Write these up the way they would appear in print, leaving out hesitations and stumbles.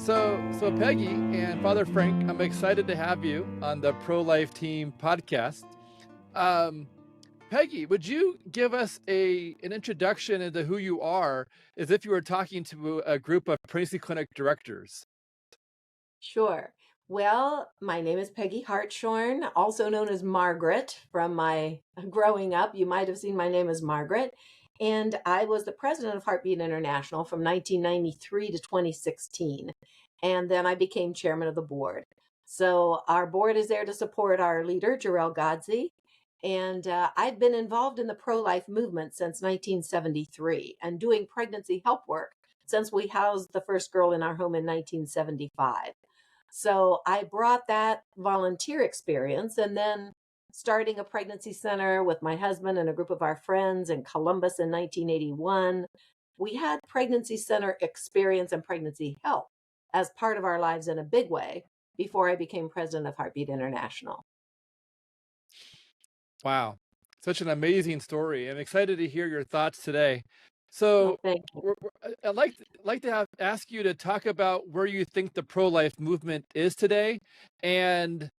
So Peggy and Father Frank, I'm excited to have you on the Pro-Life Team podcast. Um, Peggy, would you give us an introduction into who you are, as if you were talking to a group of pregnancy clinic directors? Sure. Well, my name is Peggy Hartshorn, also known as Margaret from my growing up. You might have seen my name as Margaret. And I was the president of Heartbeat International from 1993 to 2016. And then I became chairman of the board. So our board is there to support our leader, Jarrell Godsey. And I've been involved in the pro-life movement since 1973 and doing pregnancy help work since we housed the first girl in our home in 1975. So I brought that volunteer experience and then starting a pregnancy center with my husband and a group of our friends in Columbus in 1981. We had pregnancy center experience and pregnancy help as part of our lives in a big way before I became president of Heartbeat International. Wow, such an amazing story. I'm excited to hear your thoughts today. Oh, So, thank you. I'd like to ask you to talk about where you think the pro-life movement is today, and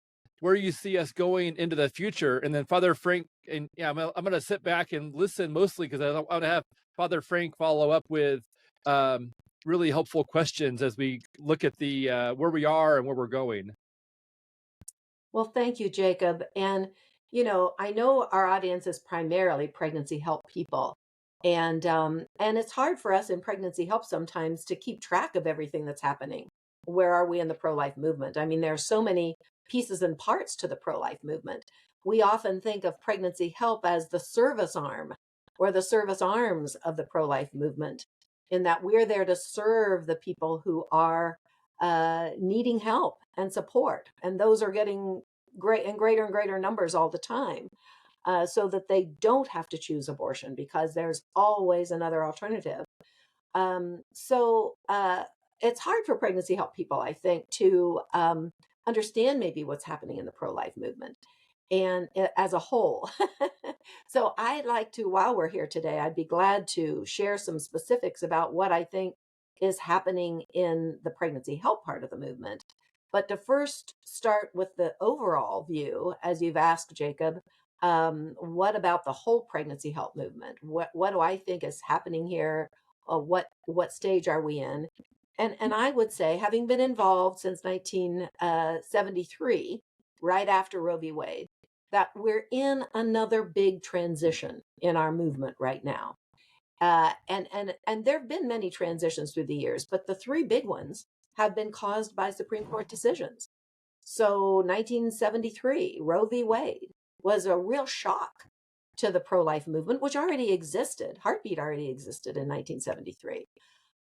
where you see us going into the future. And then Father Frank, and yeah, I'm gonna sit back and listen mostly because I want to have Father Frank follow up with really helpful questions as we look at the where we are and where we're going. Well, thank you, Jacob. And, I know our audience is primarily pregnancy help people. And it's hard for us in pregnancy help sometimes to keep track of everything that's happening. Where are we in the pro-life movement? I mean, there are so many pieces and parts to the pro-life movement. We often think of pregnancy help as the service arm or the service arms of the pro-life movement, in that we're there to serve the people who are needing help and support. And those are getting great and greater numbers all the time, so that they don't have to choose abortion because there's always another alternative. So it's hard for pregnancy help people, I think, to understand maybe what's happening in the pro-life movement and as a whole. So I'd like to, while we're here today, I'd be glad to share some specifics about what I think is happening in the pregnancy help part of the movement. But to first start with the overall view, as you've asked, Jacob, what about the whole pregnancy help movement? What do I think is happening here? What stage are we in? And I would say, having been involved since 1973, right after Roe v. Wade, that we're in another big transition in our movement right now. And there have been many transitions through the years, but the three big ones have been caused by Supreme Court decisions. So 1973, Roe v. Wade was a real shock to the pro-life movement, which already existed. Heartbeat already existed in 1973.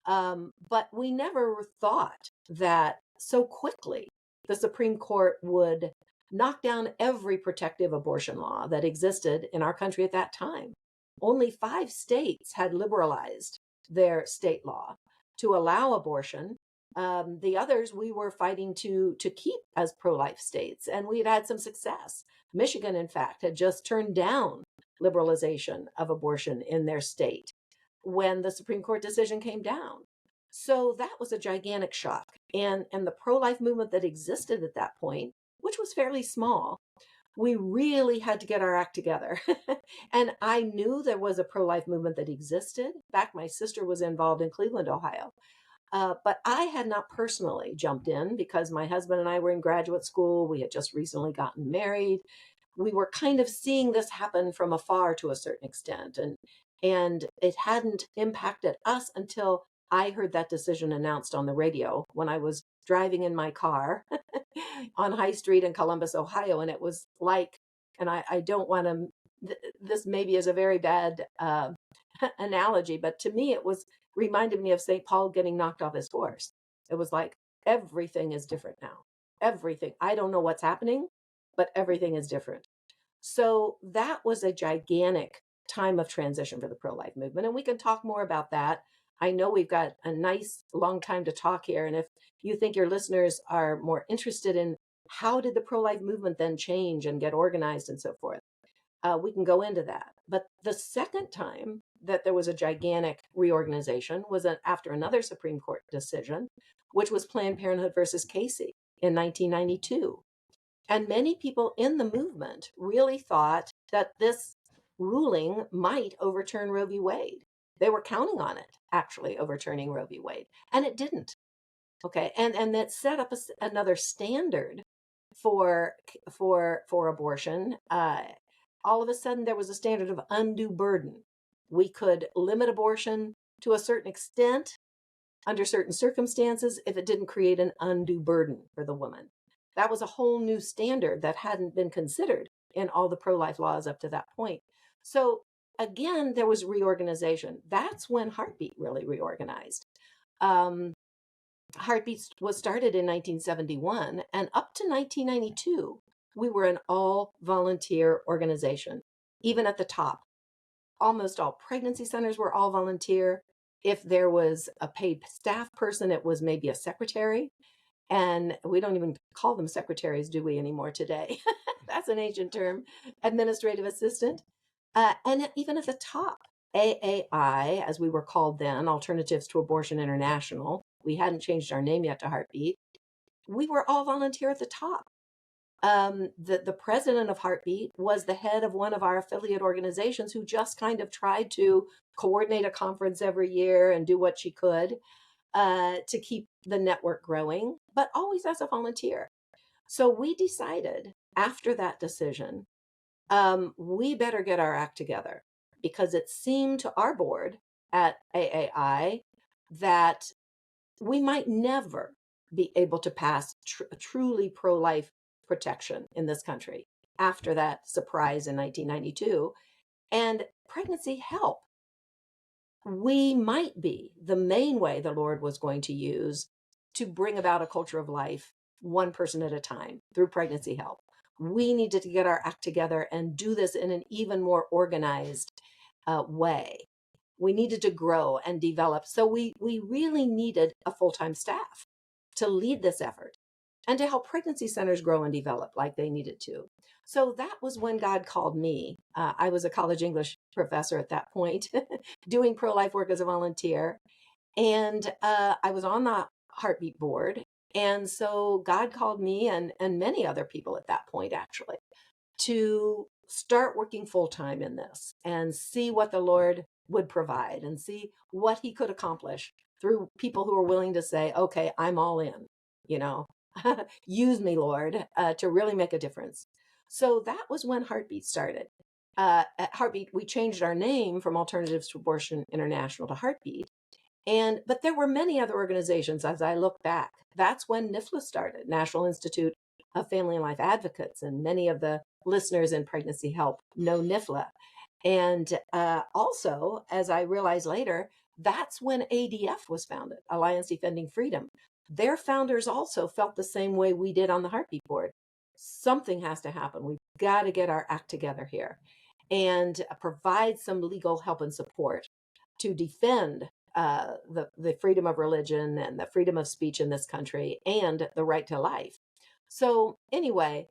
But we never thought that so quickly the Supreme Court would knock down every protective abortion law that existed in our country at that time. Only 5 states had liberalized their state law to allow abortion. The others we were fighting to keep as pro-life states, and we had some success. Michigan, in fact, had just turned down liberalization of abortion in their state when the Supreme Court decision came down. So that was a gigantic shock. And the pro-life movement that existed at that point, which was fairly small, we really had to get our act together. And I knew there was a pro-life movement that existed. In fact, my sister was involved in Cleveland, Ohio. But I had not personally jumped in because my husband and I were in graduate school. We had just recently gotten married. We were kind of seeing this happen from afar to a certain extent. And it hadn't impacted us until I heard that decision announced on the radio when I was driving in my car on High Street in Columbus, Ohio. And it was like, and I don't want to, this maybe is a very bad analogy, but to me, it was reminded me of St. Paul getting knocked off his horse. It was like, everything is different now. Everything. I don't know what's happening, but everything is different. So that was a gigantic time of transition for the pro-life movement. And we can talk more about that. I know we've got a nice long time to talk here. And if you think your listeners are more interested in how did the pro-life movement then change and get organized and so forth, we can go into that. But the second time that there was a gigantic reorganization was after another Supreme Court decision, which was Planned Parenthood versus Casey in 1992. And many people in the movement really thought that this ruling might overturn Roe v. Wade. They were counting on it actually overturning Roe v. Wade, and it didn't. Okay, and that set up another standard for abortion. All of a sudden, there was a standard of undue burden. We could limit abortion to a certain extent under certain circumstances if it didn't create an undue burden for the woman. That was a whole new standard that hadn't been considered in all the pro-life laws up to that point. So again, there was reorganization. That's when Heartbeat really reorganized. Heartbeat was started in 1971, and up to 1992, we were an all-volunteer organization, even at the top. Almost all pregnancy centers were all volunteer. If there was a paid staff person, it was maybe a secretary. And we don't even call them secretaries, do we, anymore today? That's an ancient term, administrative assistant. And even at the top, AAI, as we were called then, Alternatives to Abortion International, we hadn't changed our name yet to Heartbeat. We were all volunteer at the top. The president of Heartbeat was the head of one of our affiliate organizations who just kind of tried to coordinate a conference every year and do what she could to keep the network growing, but always as a volunteer. So we decided after that decision, we better get our act together, because it seemed to our board at AAI that we might never be able to pass truly pro-life protection in this country after that surprise in 1992. And pregnancy help, we might be the main way the Lord was going to use to bring about a culture of life, one person at a time, through pregnancy help. We needed to get our act together and do this in an even more organized way. We needed to grow and develop. So we really needed a full-time staff to lead this effort and to help pregnancy centers grow and develop like they needed to. So that was when God called me. I was a college English professor at that point, doing pro-life work as a volunteer. And I was on the Heartbeat board. And so God called me and many other people at that point, actually, to start working full-time in this and see what the Lord would provide and see what he could accomplish through people who are willing to say, okay, I'm all in, you know, use me, Lord, to really make a difference. So that was when Heartbeat started. At Heartbeat, we changed our name from Alternatives to Abortion International to Heartbeat. But there were many other organizations as I look back. That's when NIFLA started, National Institute of Family and Life Advocates, and many of the listeners in Pregnancy Help know NIFLA. And also, as I realized later, that's when ADF was founded, Alliance Defending Freedom. Their founders also felt the same way we did on the Heartbeat board. Something has to happen. We've got to get our act together here and provide some legal help and support to defend the freedom of religion and the freedom of speech in this country and the right to life. So anyway,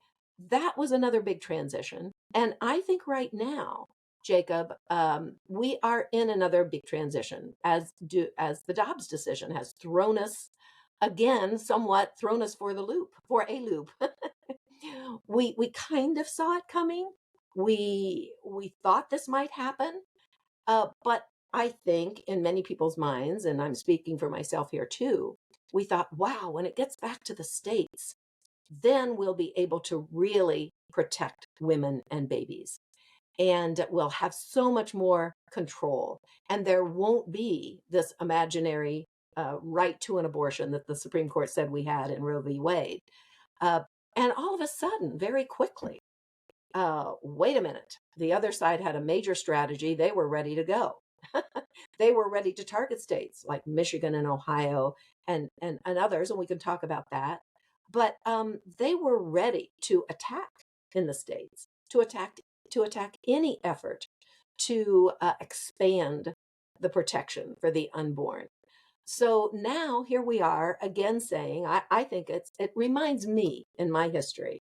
that was another big transition. And I think right now, Jacob, we are in another big transition as the Dobbs decision has thrown us again, somewhat thrown us for a loop. We kind of saw it coming. We thought this might happen, but I think in many people's minds, and I'm speaking for myself here too, we thought, wow, when it gets back to the states, then we'll be able to really protect women and babies. And we'll have so much more control. And there won't be this imaginary right to an abortion that the Supreme Court said we had in Roe v. Wade. And all of a sudden, very quickly, wait a minute, the other side had a major strategy. They were ready to go. They were ready to target states like Michigan and Ohio and others, and we can talk about that. But they were ready to attack in the states, to attack any effort to expand the protection for the unborn. So now here we are again saying, I think it reminds me in my history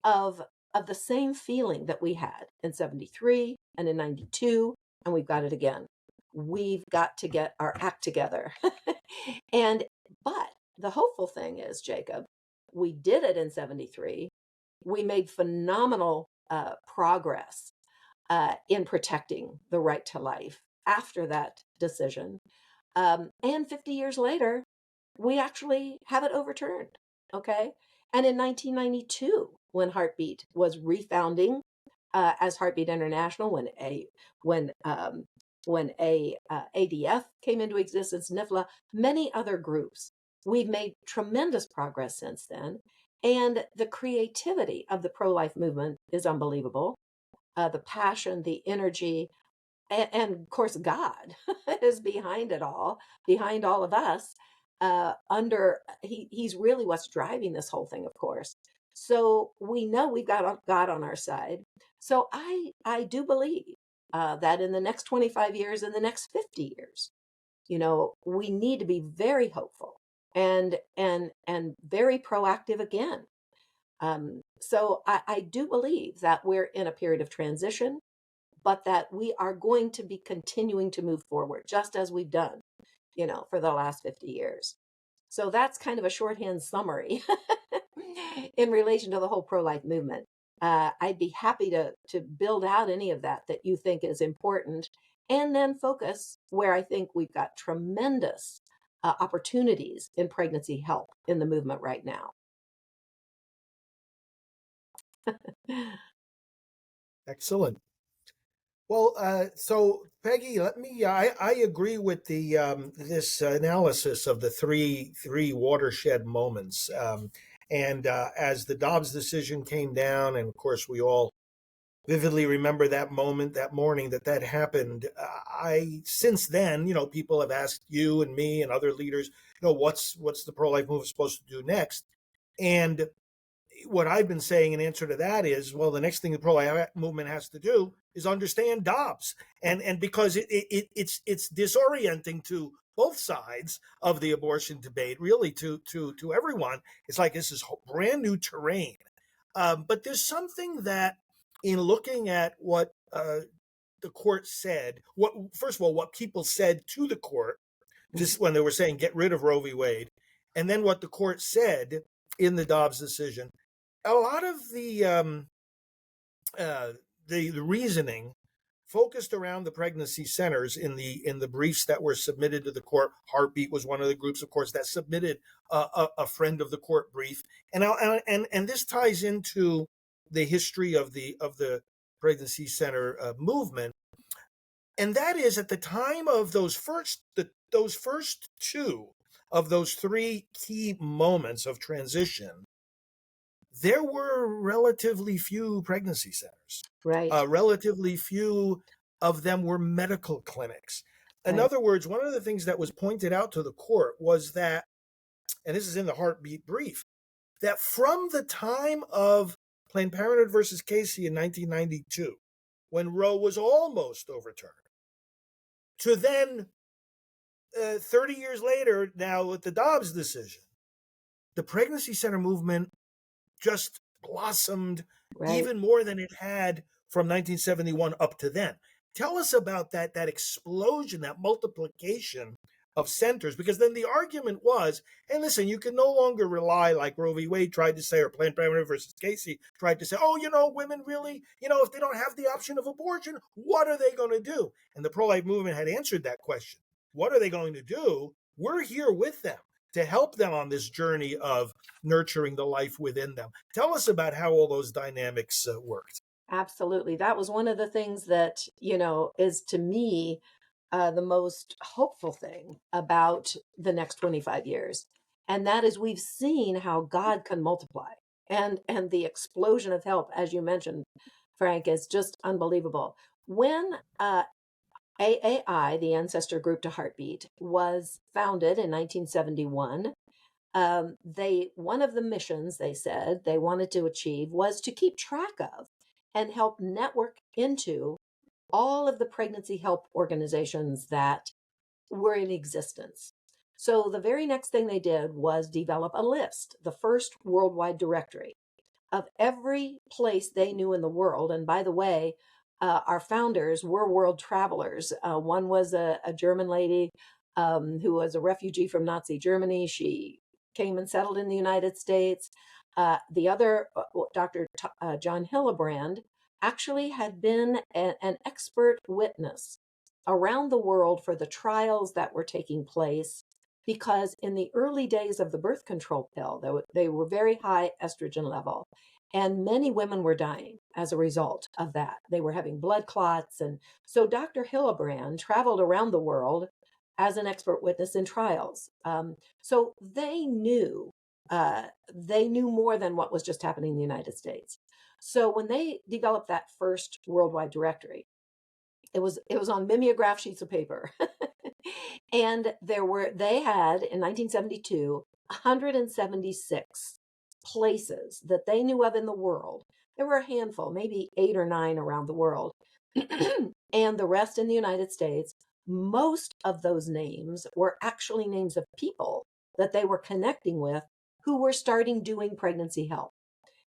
of the same feeling that we had in 73 and in 92, and we've got it again. we've got to get our act together. And, but the hopeful thing is, Jacob, we did it in 73. We made phenomenal progress in protecting the right to life after that decision. And 50 years later, we actually have it overturned. Okay. And in 1992, when Heartbeat was refounding as Heartbeat International, when ADF came into existence, NIFLA, many other groups, we've made tremendous progress since then. And the creativity of the pro-life movement is unbelievable. The passion, the energy, and of course God is behind it all, behind all of us. He's really what's driving this whole thing, of course. So we know we've got God on our side. So I do believe that in the next 25 years, in the next 50 years, we need to be very hopeful and very proactive again. So I do believe that we're in a period of transition, but that we are going to be continuing to move forward, just as we've done, for the last 50 years. So that's kind of a shorthand summary in relation to the whole pro-life movement. I'd be happy to build out any of that you think is important, and then focus where I think we've got tremendous opportunities in pregnancy help in the movement right now. Excellent. Well, so Peggy, let me. I agree with the this analysis of the three watershed moments, and as the Dobbs decision came down, and of course we all vividly remember that moment, that morning that happened. I since then, people have asked you and me and other leaders, what's the pro-life movement supposed to do next, and what I've been saying in answer to that is, well, the next thing the pro-life movement has to do is understand Dobbs, and because it's disorienting to both sides of the abortion debate, really to everyone. It's like this is brand new terrain. But there's something that, in looking at what the court said, first of all, what people said to the court, just when they were saying get rid of Roe v. Wade, and then what the court said in the Dobbs decision. A lot of the reasoning focused around the pregnancy centers in the briefs that were submitted to the court. Heartbeat was one of the groups, of course, that submitted a friend of the court brief, and this ties into the history of the pregnancy center movement, and that is at the time of those first two of those three key moments of transition. There were relatively few pregnancy centers. Right. Relatively few of them were medical clinics. In other words, one of the things that was pointed out to the court was that, and this is in the Heartbeat brief, that from the time of Planned Parenthood versus Casey in 1992, when Roe was almost overturned, to then 30 years later, now with the Dobbs decision, the pregnancy center movement just blossomed even more than it had from 1971 up to then. Tell us about that explosion, that multiplication of centers, because then the argument was, hey, listen, you can no longer rely, like Roe v. Wade tried to say, or Planned Parenthood versus Casey tried to say, women really, if they don't have the option of abortion, what are they going to do? And the pro-life movement had answered that question. What are they going to do? We're here with them to help them on this journey of nurturing the life within them. Tell us about how all those dynamics worked. Absolutely. That was one of the things that, is to me the most hopeful thing about the next 25 years. And that is we've seen how God can multiply. And the explosion of help, as you mentioned, Frank, is just unbelievable. When AAI, the ancestor group to Heartbeat, was founded in 1971, one of the missions they said they wanted to achieve was to keep track of and help network into all of the pregnancy help organizations that were in existence. So the very next thing they did was develop a list, the first worldwide directory of every place they knew in the world. And by the way, our founders were world travelers. One was a German lady who was a refugee from Nazi Germany. She came and settled in the United States. The other, John Hillebrand, actually had been an expert witness around the world for the trials that were taking place, because in the early days of the birth control pill, they were very high estrogen level. And many women were dying as a result of that. They were having blood clots. And so Dr. Hillebrand traveled around the world as an expert witness in trials. So they knew more than what was just happening in the United States. So when they developed that first worldwide directory, it was on mimeograph sheets of paper. And they had in 1972 176 places that they knew of in the world. There were a handful, maybe 8 or 9 around the world, and the rest in the United States. Most of those names were actually names of people that they were connecting with who were starting doing pregnancy help.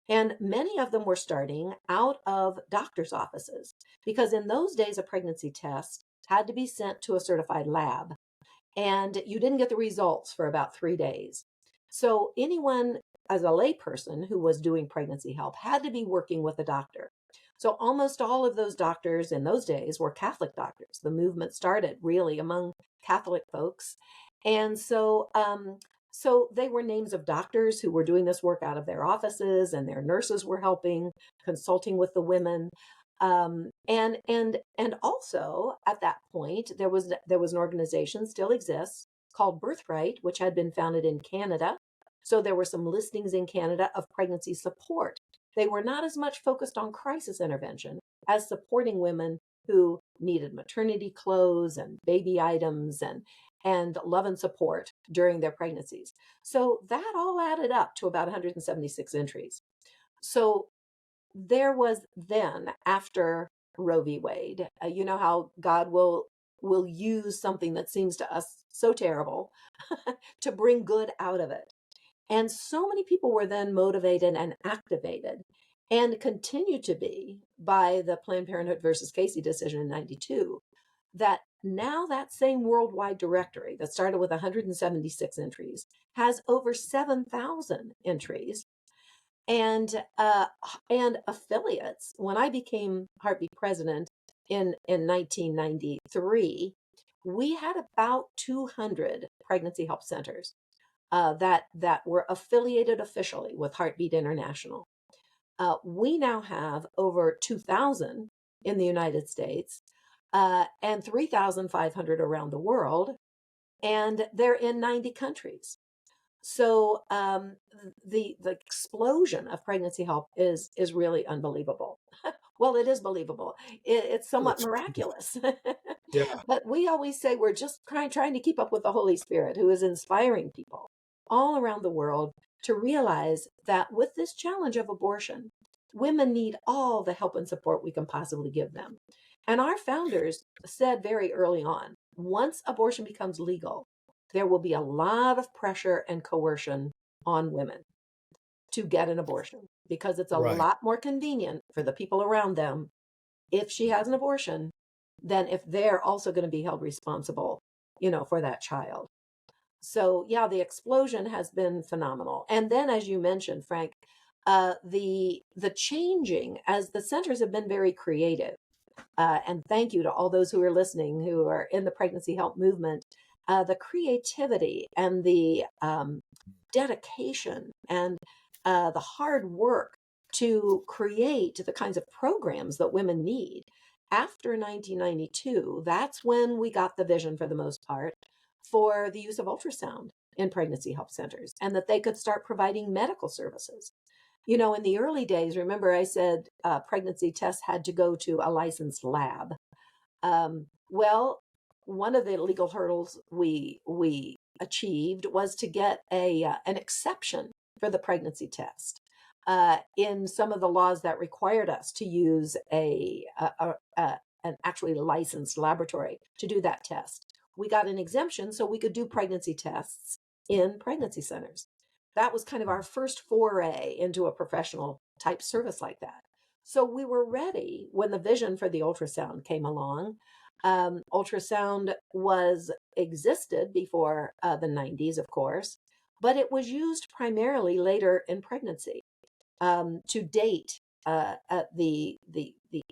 And many of them were starting out of doctor's offices, because in those days, a pregnancy test had to be sent to a certified lab, and you didn't get the results for about 3 days. So anyone as a layperson who was doing pregnancy help had to be working with a doctor. So almost all of those doctors in those days were Catholic doctors. The movement started really among Catholic folks. And so they were names of doctors who were doing this work out of their offices, and their nurses were helping, consulting with the women. And also at that point, there was an organization, still exists, called Birthright, which had been founded in Canada. So there were some listings in Canada of pregnancy support. They were not as much focused on crisis intervention as supporting women who needed maternity clothes and baby items and love and support during their pregnancies. So that all added up to about 176 entries. So there was then, after Roe v. Wade, you know how God will use something that seems to us so terrible to bring good out of it. And so many people were then motivated and activated, and continue to be, by the Planned Parenthood versus Casey decision in 92, that now that same worldwide directory that started with 176 entries has over 7,000 entries. And affiliates. When I became Heartbeat president in 1993, we had about 200 pregnancy help centers that were affiliated officially with Heartbeat International. We now have over 2,000 in the United States, and 3,500 around the world, and they're in 90 countries. So the explosion of pregnancy help is really unbelievable. Well, it is believable. It's somewhat It's, miraculous. yeah. But we always say we're just trying to keep up with the Holy Spirit, who is inspiring people all around the world to realize that with this challenge of abortion, women need all the help and support we can possibly give them. And our founders said very early on, once abortion becomes legal, there will be a lot of pressure and coercion on women to get an abortion, because it's a Right. lot more convenient for the people around them if she has an abortion than if they're also going to be held responsible, for that child. So yeah, the explosion has been phenomenal. And then, as you mentioned, Frank, the changing, as the centers have been very creative. And thank you to all those who are listening, who are in the pregnancy help movement. The creativity and the dedication and the hard work to create the kinds of programs that women need. After 1992, that's when we got the vision, for the most part, for the use of ultrasound in pregnancy help centers, and that they could start providing medical services. In the early days, remember I said pregnancy tests had to go to a licensed lab. Well, one of the legal hurdles we achieved was to get an exception for the pregnancy test in some of the laws that required us to use an actually licensed laboratory to do that test. We got an exemption so we could do pregnancy tests in pregnancy centers. That was kind of our first foray into a professional type service like that. So we were ready when the vision for the ultrasound came along. Ultrasound was existed before the 90s, of course, but it was used primarily later in pregnancy to date at the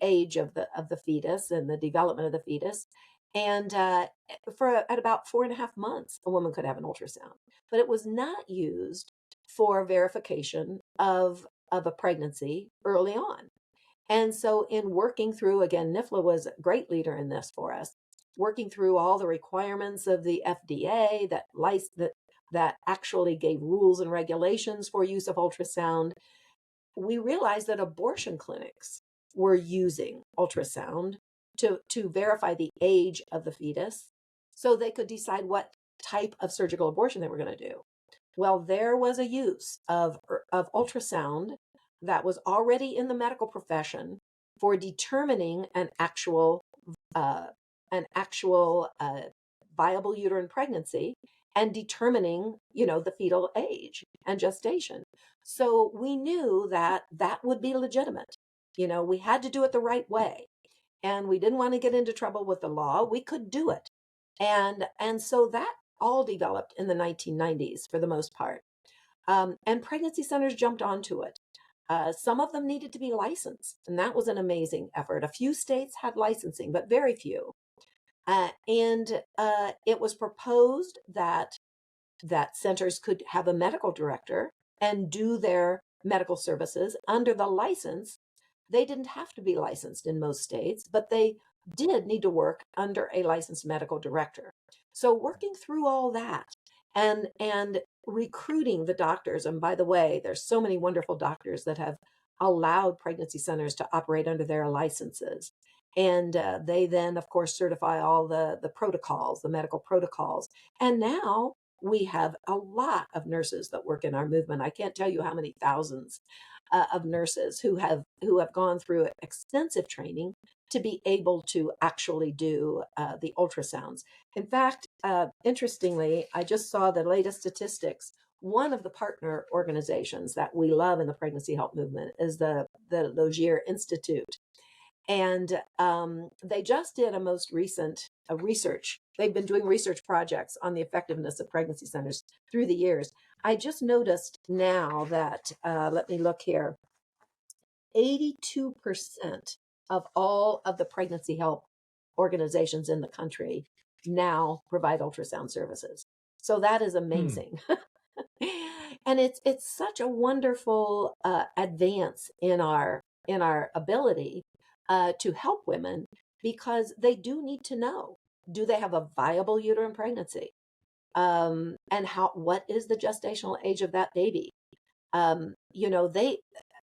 age of the fetus and the development of the fetus. And at about 4.5 months, a woman could have an ultrasound, but it was not used for verification of a pregnancy early on. And so, in working through, again, NIFLA was a great leader in this for us, working through all the requirements of the FDA that actually gave rules and regulations for use of ultrasound. We realized that abortion clinics were using ultrasound to verify the age of the fetus so they could decide what type of surgical abortion they were going to do. Well, there was a use of ultrasound that was already in the medical profession for determining uh, an actual viable uterine pregnancy and determining, the fetal age and gestation. So we knew that that would be legitimate. We had to do it the right way, and we didn't want to get into trouble with the law. We could do it, and so that all developed in the 1990s for the most part. And pregnancy centers jumped onto it. Some of them needed to be licensed, and that was an amazing effort. A few states had licensing, but very few. And it was proposed that centers could have a medical director and do their medical services under the license. They didn't have to be licensed in most states, but they did need to work under a licensed medical director. So working through all that and recruiting the doctors, and by the way, there's so many wonderful doctors that have allowed pregnancy centers to operate under their licenses. And they then, of course, certify all the protocols, the medical protocols. And now we have a lot of nurses that work in our movement. I can't tell you how many thousands of nurses who have gone through extensive training to be able to actually do the ultrasounds. In fact, interestingly, I just saw the latest statistics. One of the partner organizations that we love in the pregnancy health movement is the Logier Institute. And they just did a most recent research. They've been doing research projects on the effectiveness of pregnancy centers through the years. I just noticed now that, let me look here, 82% of all of the pregnancy help organizations in the country now provide ultrasound services. So that is Hmm. amazing. And it's such a wonderful advance in our ability to help women, because they do need to know, do they have a viable uterine pregnancy, and what is the gestational age of that baby. They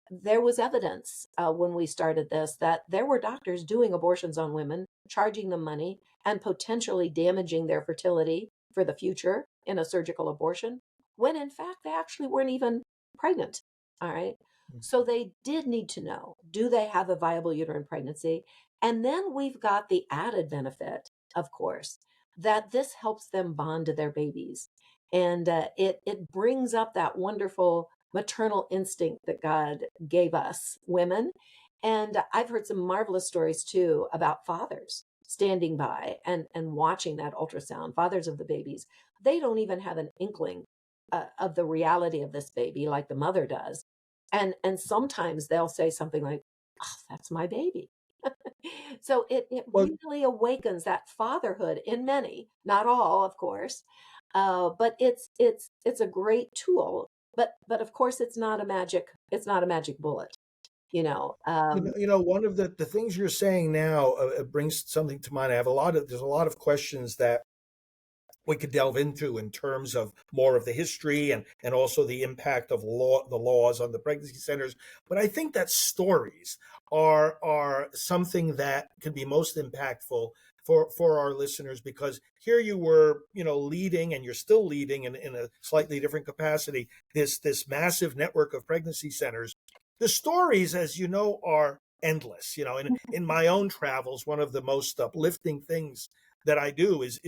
there was evidence when we started this that there were doctors doing abortions on women, charging them money and potentially damaging their fertility for the future in a surgical abortion, when in fact they actually weren't even pregnant. All right. So they did need to know, do they have a viable uterine pregnancy? And then we've got the added benefit, of course, that this helps them bond to their babies. And it brings up that wonderful maternal instinct that God gave us women. And I've heard some marvelous stories too about fathers standing by and watching that ultrasound, fathers of the babies. They don't even have an inkling of the reality of this baby like the mother does. And sometimes they'll say something like, "Oh, that's my baby." So it Well, really awakens that fatherhood in many, not all, of course. But it's a great tool. But of course, it's not a magic bullet. You know. one of the things you're saying now brings something to mind. There's a lot of questions that we could delve into in terms of more of the history and also the impact of the laws on the pregnancy centers. But I think that stories are something that can be most impactful for our listeners, because here you were, leading, and you're still leading in a slightly different capacity, this massive network of pregnancy centers. The stories, as you know, are endless. In my own travels, one of the most uplifting things that I do is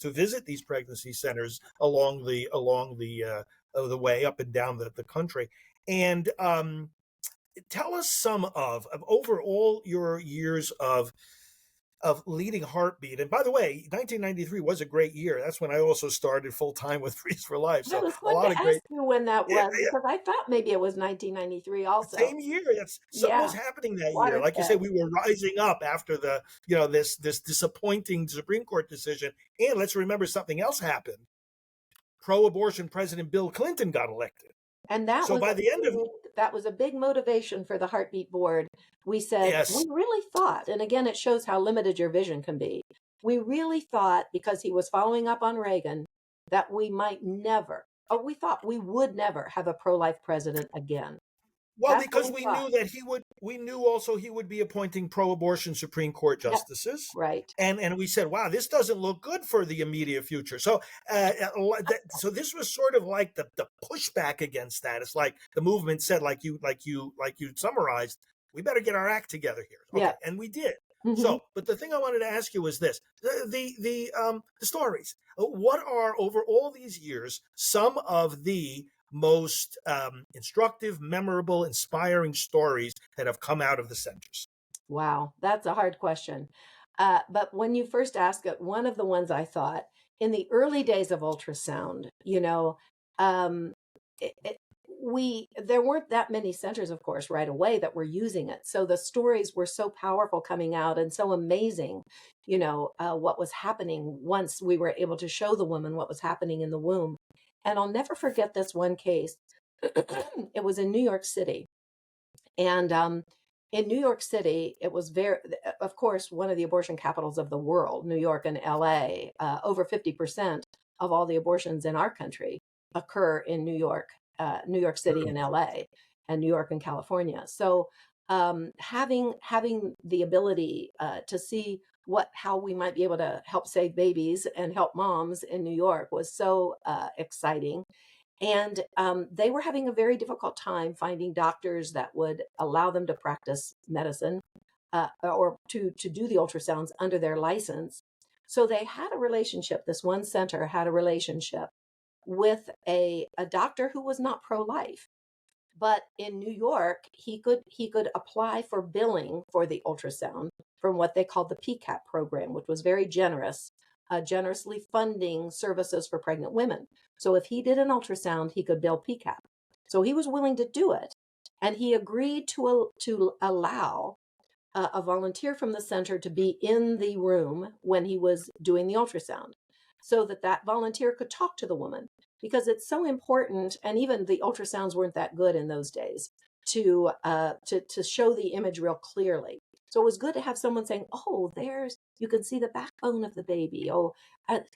to visit these pregnancy centers along the way up and down the country. And tell us some of over all your years of leading Heartbeat. And by the way, 1993 was a great year. That's when I also started full time with Freeze for Life. I So was a going lot to of ask great, you when that yeah, was because I thought maybe it was 1993 also. same year. That's something was Yeah, happening that year. Like you say, watershed. we were rising up after the this disappointing Supreme Court decision. And let's remember something else happened. Pro-abortion President Bill Clinton got elected. And So by the end of that was a big motivation for the Heartbeat Board. We said, we yes, really thought, and again, it shows how limited your vision can be. We really thought, because he was following up on Reagan, that we might never, or we thought we would never have a pro-life president again. well, That's what because we we thought. knew that we knew also he would be appointing pro-abortion Supreme Court Yep, justices, right. and we said, wow, this doesn't look good for the immediate future. So, so this was sort of like the pushback against that. It's like the movement said, like you summarized, we better get our act together here. Yeah. Okay, and we did. Hmm. So, but the thing I wanted to ask you was this: the stories. What are over all these years some of the most instructive, memorable, inspiring stories that have come out of the centers? Wow, that's a hard question. But when you first asked it, one of the ones I thought in the early days of ultrasound, um, it, we there weren't that many centers, of course, right away that were using it. So the stories were so powerful coming out and so amazing. What was happening once we were able to show the woman what was happening in the womb. And I'll never forget this one case. It was in New York City, and in New York City, it was of course, one of the abortion capitals of the world, New York and LA. Over 50% of all the abortions in our country occur in New York City and LA, and New York and California. So having the ability to see how we might be able to help save babies and help moms in New York was so exciting. And they were having a very difficult time finding doctors that would allow them to practice medicine or to do the ultrasounds under their license. So they had a relationship. This one center had a relationship with a doctor who was not pro-life. But in New York, he could apply for billing for the ultrasound from what they called the PCAP program, which was very generous, generously funding services for pregnant women. So if he did an ultrasound, he could bill PCAP. So he was willing to do it, and he agreed to allow a volunteer from the center to be in the room when he was doing the ultrasound, so that volunteer could talk to the woman, because it's so important. And even the ultrasounds weren't that good in those days to show the image real clearly. So it was good to have someone saying, "Oh, you can see the backbone of the baby. Oh,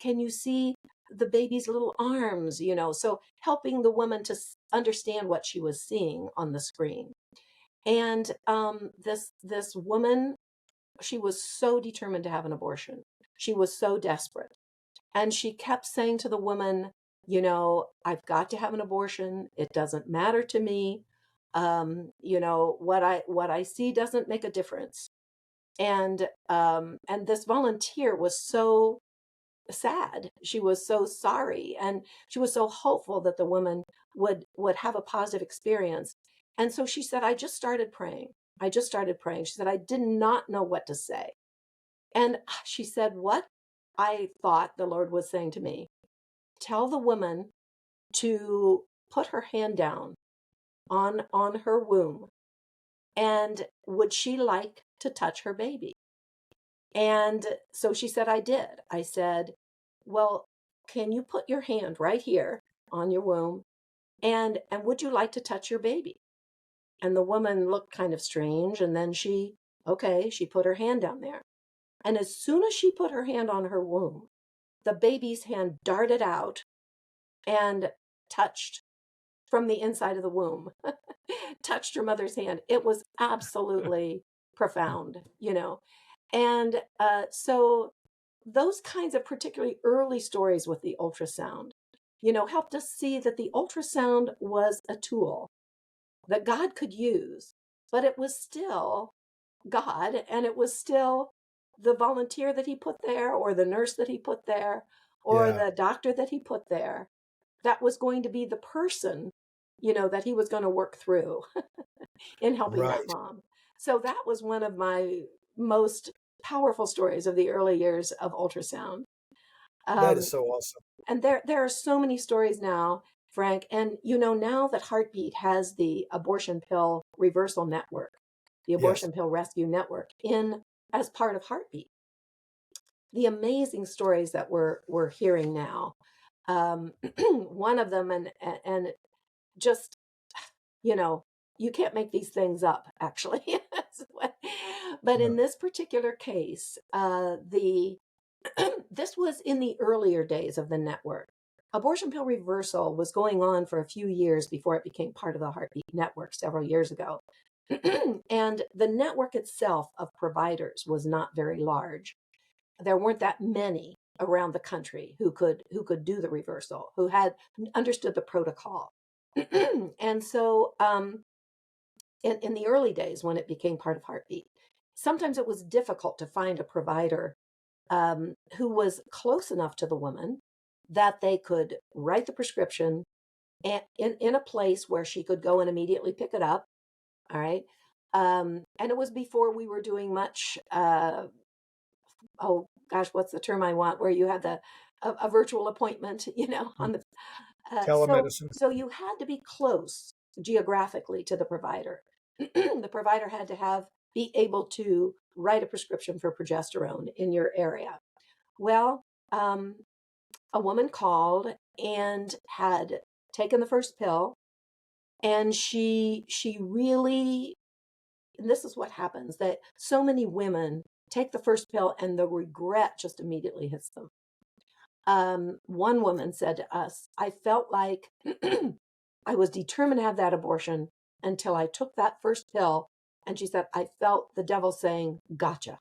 can you see the baby's little arms?" So helping the woman to understand what she was seeing on the screen. And this woman, she was so determined to have an abortion. She was so desperate. And she kept saying to the woman, "I've got to have an abortion. It doesn't matter to me. What I see doesn't make a difference." And this volunteer was so sad. She was so sorry, and she was so hopeful that the woman would have a positive experience. And so she said, "I just started praying. I just started praying." She said, "I did not know what to say." And she said, "What I thought the Lord was saying to me, tell the woman to put her hand down on her womb, and would she like to touch her baby?" And so she said, "I did." I said, "Well, can you put your hand right here on your womb, and would you like to touch your baby?" And the woman looked kind of strange, and then she put her hand down there. And as soon as she put her hand on her womb, the baby's hand darted out and touched from the inside of the womb, touched her mother's hand. It was absolutely profound. And so those kinds of particularly early stories with the ultrasound, helped us see that the ultrasound was a tool that God could use, but it was still God, and it was still the volunteer that he put there, or the nurse that he put there, or Yeah, the doctor that he put there, that was going to be the person that he was going to work through in helping that Right. mom. So that was one of my most powerful stories of the early years of ultrasound. That is Um, so awesome. and there are so many stories now, Frank. And now that Heartbeat has the abortion pill reversal network, the Yes. abortion pill rescue network in as part of Heartbeat, the amazing stories that we're hearing now. One of them, and just you know, you can't make these things up, actually. But in No. this particular case, the this was in the earlier days of the network. Abortion pill reversal was going on for a few years before it became part of the Heartbeat network several years ago. And the network itself of providers was not very large. There weren't that many around the country who could do the reversal, who had understood the protocol. And so in the early days when it became part of Heartbeat, sometimes it was difficult to find a provider who was close enough to the woman that they could write the prescription in a place where she could go and immediately pick it up. All right. And it was before we were doing much, oh gosh, what's the term I want, where you had a virtual appointment, on the so Telemedicine. so you had to be close geographically to the provider. The provider had to be able to write a prescription for progesterone in your area. Well, a woman called and had taken the first pill, and she really, and this is what happens, that so many women take the first pill and the regret just immediately hits them. One woman said to us, I felt like I was determined to have that abortion until I took that first pill. And she said, I felt the devil saying, gotcha.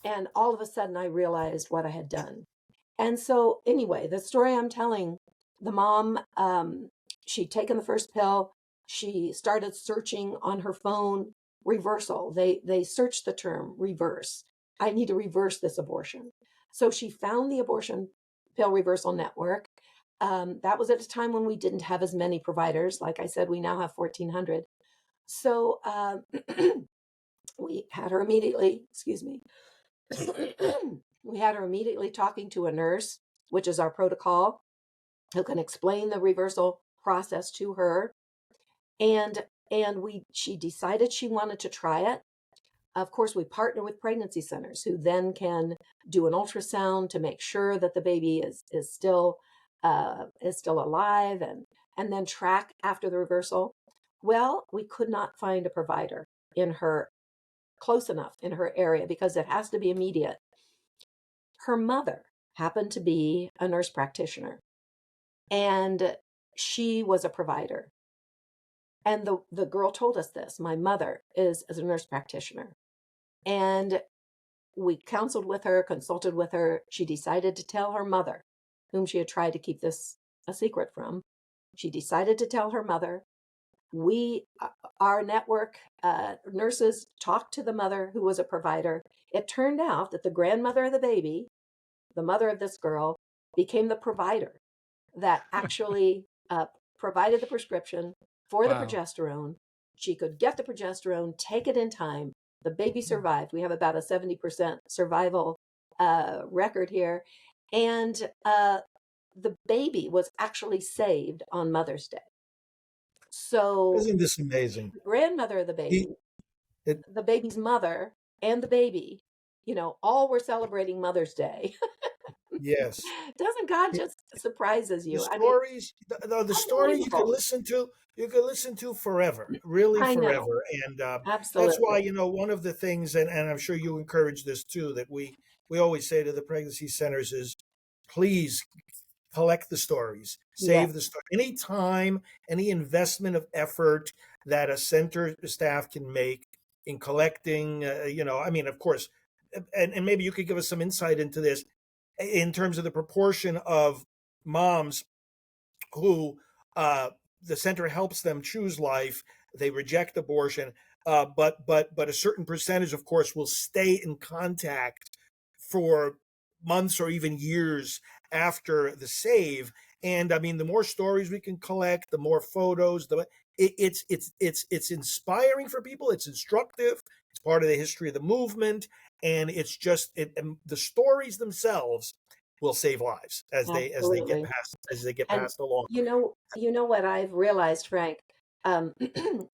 And all of a sudden, I realized what I had done. And so, anyway, the story I'm telling, the mom, she'd taken the first pill. She started searching on her phone reversal. They searched the term reverse. I need to reverse this abortion. So she found the abortion pill reversal network. That was at a time when we didn't have as many providers. Like I said, we now have 1,400. So we had her immediately, excuse me, we had her immediately talking to a nurse, which is our protocol, who can explain the reversal process to her. And she decided she wanted to try it. Of course, we partner with pregnancy centers who then can do an ultrasound to make sure that the baby is still alive, and then track after the reversal. Well, we could not find a provider in her close enough in her area because it has to be immediate. Her mother happened to be a nurse practitioner, and she was a provider. And the girl told us this. My mother is a nurse practitioner. And we counseled with her, consulted with her. She decided to tell her mother, whom she had tried to keep this a secret from. She decided to tell her mother. Our network nurses talked to the mother, who was a provider. It turned out that the grandmother of the baby, the mother of this girl, became the provider that actually provided the prescription for the Wow. progesterone. She could get the progesterone, take it in time. The baby survived. We have about a 70% survival record here. And the baby was actually saved on Mother's Day. So Isn't this amazing? the grandmother of the He, baby, it, the baby's mother, and the baby, all were celebrating Mother's Day. yes. Doesn't God just surprises The you? I mean, stories, the stories unbelievable. you could listen to forever, really I know. forever. And that's why, Absolutely. one of the things, and I'm sure you encourage this too, that we always say to the pregnancy centers is, please collect the stories, Yes. save the story. Any time, any investment of effort that a center staff can make in collecting, I mean, of course, and maybe you could give us some insight into this in terms of the proportion of moms who the center helps them choose life. They reject abortion, but a certain percentage, of course, will stay in contact for months or even years after the save. And I mean, the more stories we can collect, the more photos, it's inspiring for people. It's instructive. It's part of the history of the movement, and it's just and the stories themselves will save lives Absolutely. as they get And passed along. you know what I've realized, Frank? Um,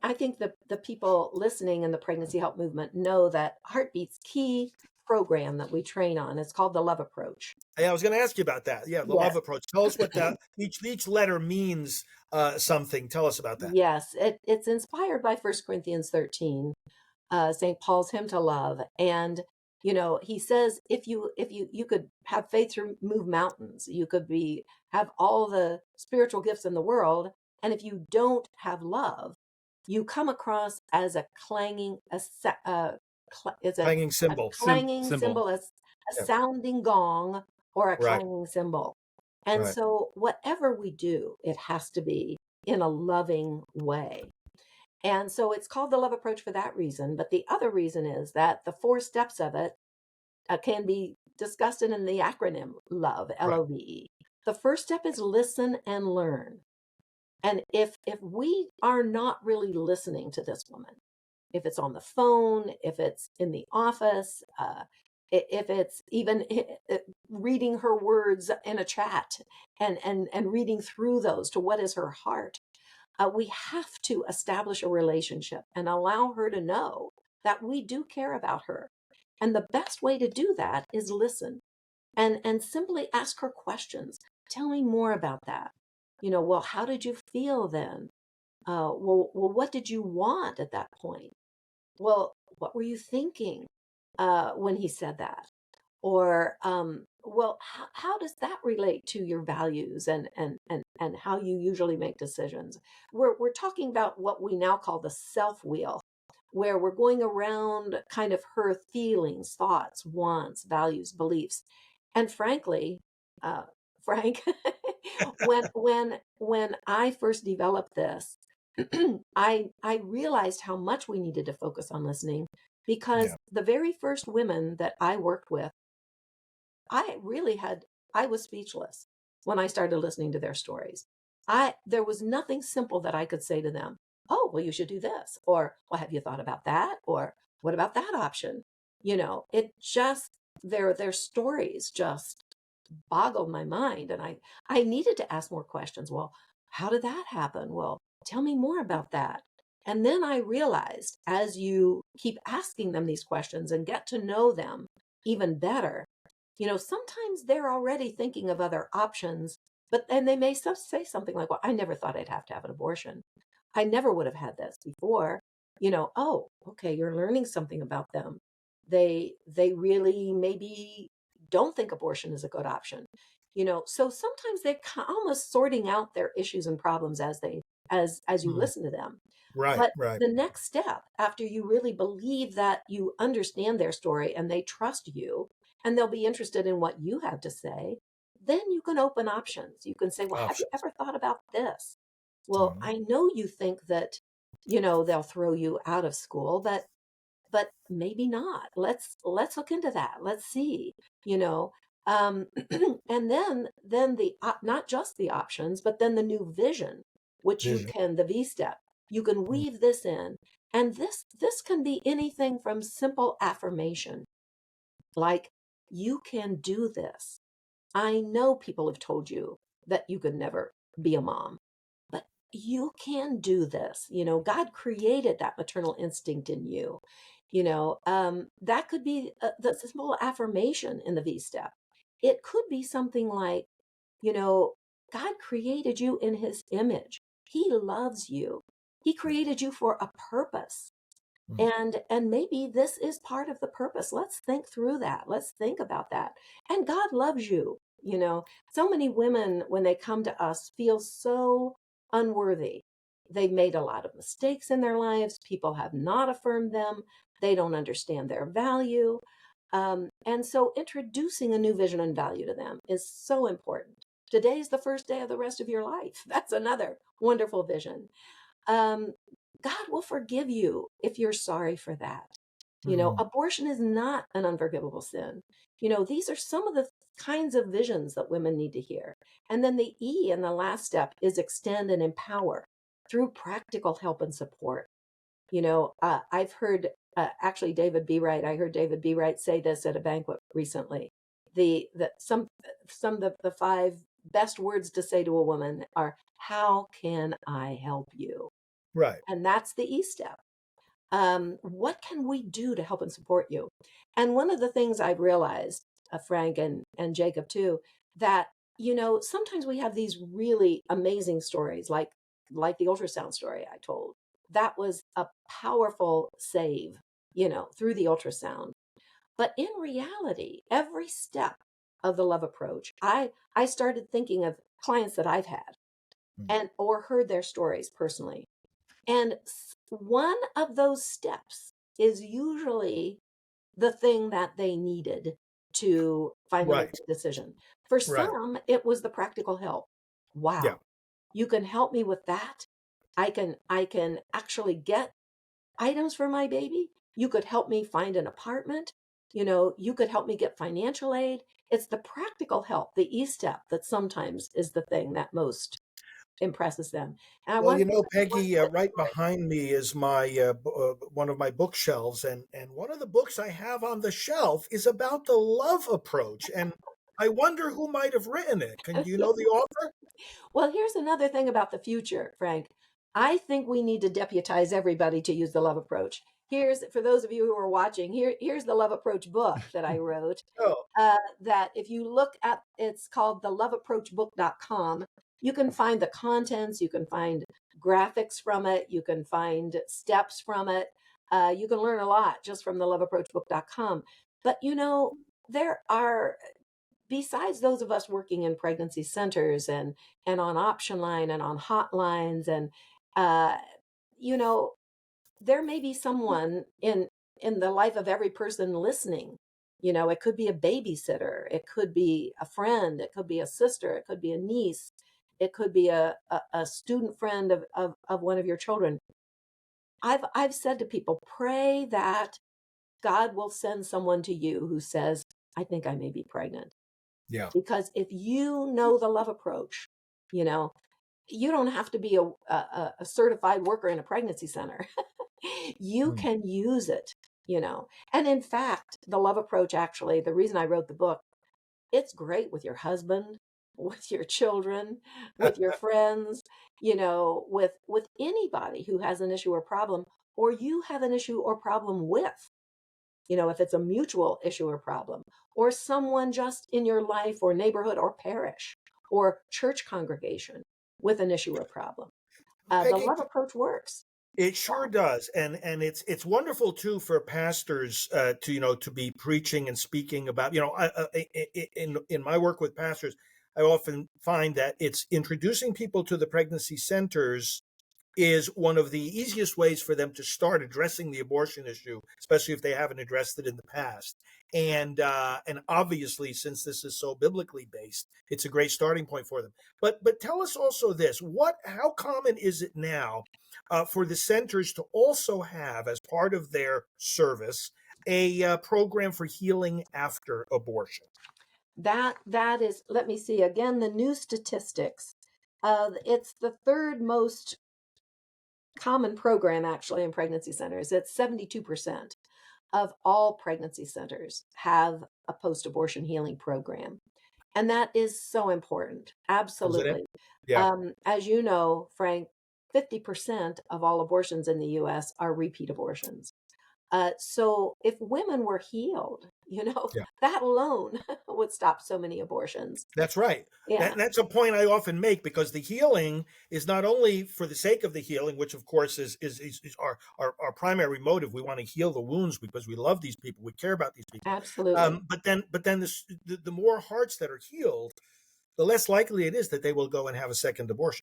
I think the people listening in the pregnancy help movement know that Heartbeat's key program that we train on is called the Love Approach. Yeah, I was going to ask you about that. Yeah, the Yes. love approach. Tell us what each letter means. Something. Tell us about that. Yes, it's inspired by 1 Corinthians 13, St. Paul's hymn to love. And, he says, if you could have faith to move mountains, you could have all the spiritual gifts in the world. And if you don't have love, you come across as a clanging, is Clanging a symbol. clanging Symbol. cymbal, a Yeah. sounding gong, or a Right. clanging cymbal. And Right. so whatever we do, it has to be in a loving way. And so it's called the love approach for that reason. But the other reason is that the 4 steps of it can be discussed in the acronym LOVE, Right. LOVE. The first step is listen and learn. And if we are not really listening to this woman, if it's on the phone, if it's in the office, if it's even reading her words in a chat and reading through those to what is her heart, we have to establish a relationship and allow her to know that we do care about her. And the best way to do that is listen and simply ask her questions. Tell me more about that. Well, how did you feel then? Well, what did you want at that point? Well, what were you thinking when he said that? Or well, how does that relate to your values and how you usually make decisions? We're talking about what we now call the self wheel, where we're going around kind of her feelings, thoughts, wants, values, beliefs. And frankly, uh, Frank, when I first developed this, I realized how much we needed to focus on listening, because Yeah. the very first women that I worked with, I really I was speechless when I started listening to their stories. There was nothing simple that I could say to them. Oh, well, you should do this. Or, well, have you thought about that? Or what about that option? It just, their stories just boggled my mind. And I needed to ask more questions. Well, how did that happen? Well, tell me more about that. And then I realized, as you keep asking them these questions and get to know them even better, sometimes they're already thinking of other options, but then they may say something like, well, I never thought I'd have to have an abortion. I never would have had this before. Oh, okay, you're learning something about them. They really maybe don't think abortion is a good option. So sometimes they're almost sorting out their issues and problems as you Mm. listen to them. Right. But Right. the next step, after you really believe that you understand their story and they trust you, and they'll be interested in what you have to say, then you can open options. You can say, well, have you Options. ever thought about this? Well, Mhm. I know you think that, they'll throw you out of school, but maybe not. Let's look into that. Let's see, you know. Um, and then not just the options, but then the new vision, which Vision. the V step, you can Mm. weave this in. And this can be anything from simple affirmation, like, you can do this. I know people have told you that you could never be a mom, but you can do this. God created that maternal instinct in you. That could be the simple affirmation in the V step. It could be something like, you know, God created you in his image. He loves you. He created you for a purpose. Mm. And maybe this is part of the purpose. Let's think through that. Let's think about that. And God loves you. So many women, when they come to us, feel so unworthy. They've made a lot of mistakes in their lives. People have not affirmed them. They don't understand their value. And so introducing a new vision and value to them is so important. Today's the first day of the rest of your life. That's another wonderful vision. Um, God will forgive you if you're sorry for that. Mm. Abortion is not an unforgivable sin. These are some of the kinds of visions that women need to hear. And then the E in the last step is extend and empower through practical help and support. I've heard actually David B. Wright. I heard David B. Wright say this at a banquet recently. Some of the five best words to say to a woman are, "How can I help you?" Right. And that's the E step. What can we do to help and support you? And one of the things I've realized, Frank and Jacob too, that sometimes we have these really amazing stories, like the ultrasound story I told. That was a powerful save, through the ultrasound. But in reality, every step of the love approach, I started thinking of clients that I've had and or heard their stories personally. And one of those steps is usually the thing that they needed to finally make Right. a decision. For Right. some, it was the practical help. Yeah. Wow, you can help me with that. I can actually get items for my baby. You could help me find an apartment. You could help me get financial aid. It's the practical help, the E step, that sometimes is the thing that most impresses them. And I Well, want to Peggy, put right behind me is my one of my bookshelves, and one of the books I have on the shelf is about the love approach, and I wonder who might have written it. Do you know the author? Well, here's another thing about the future, Frank. I think we need to deputize everybody to use the love approach. Here's, for those of you who are watching, here's the love approach book that I wrote. Oh, That if you look at, it's called the loveapproachbook.com. You can find the contents, you can find graphics from it, you can find steps from it. You can learn a lot just from the loveapproachbook.com. But there are, besides those of us working in pregnancy centers and on option line and on hotlines, and uh, you know there may be someone in the life of every person listening. It could be a babysitter, it could be a friend, it could be a sister, it could be a niece, it could be a student friend of one of your children. I've said to people, pray that God will send someone to you who says, I think I may be pregnant. yeah. Because if you know the love approach, you know, you don't have to be a certified worker in a pregnancy center. You Mm. can use it. And in fact, the love approach, actually, the reason I wrote the book, it's great with your husband, with your children, with your friends, with anybody who has an issue or problem, or you have an issue or problem with, if it's a mutual issue or problem, or someone just in your life or neighborhood or parish or church congregation with an issue or problem. The Peggy, love approach works. it sure does, and it's wonderful too for pastors to to be preaching and speaking about in my work with pastors, I often find that it's introducing people to the pregnancy centers is one of the easiest ways for them to start addressing the abortion issue, especially if they haven't addressed it in the past. And obviously, since this is so biblically based, it's a great starting point for them. But tell us also this: how common is it now for the centers to also have, as part of their service, a program for healing after abortion? That is, let me see again, the new statistics. It's the third most common program actually in pregnancy centers. It's 72% of all pregnancy centers have a post-abortion healing program. And that is so important. Isn't it? Absolutely. Yeah. As you know, Frank, 50% of all abortions in the US are repeat abortions. So if women were healed, Yeah. that alone would stop so many abortions. That's right. Yeah, That's a point I often make, because the healing is not only for the sake of the healing, which of course is our primary motive. We want to heal the wounds because we love these people, we care about these people. absolutely. But then the more hearts that are healed, the less likely it is that they will go and have a second abortion.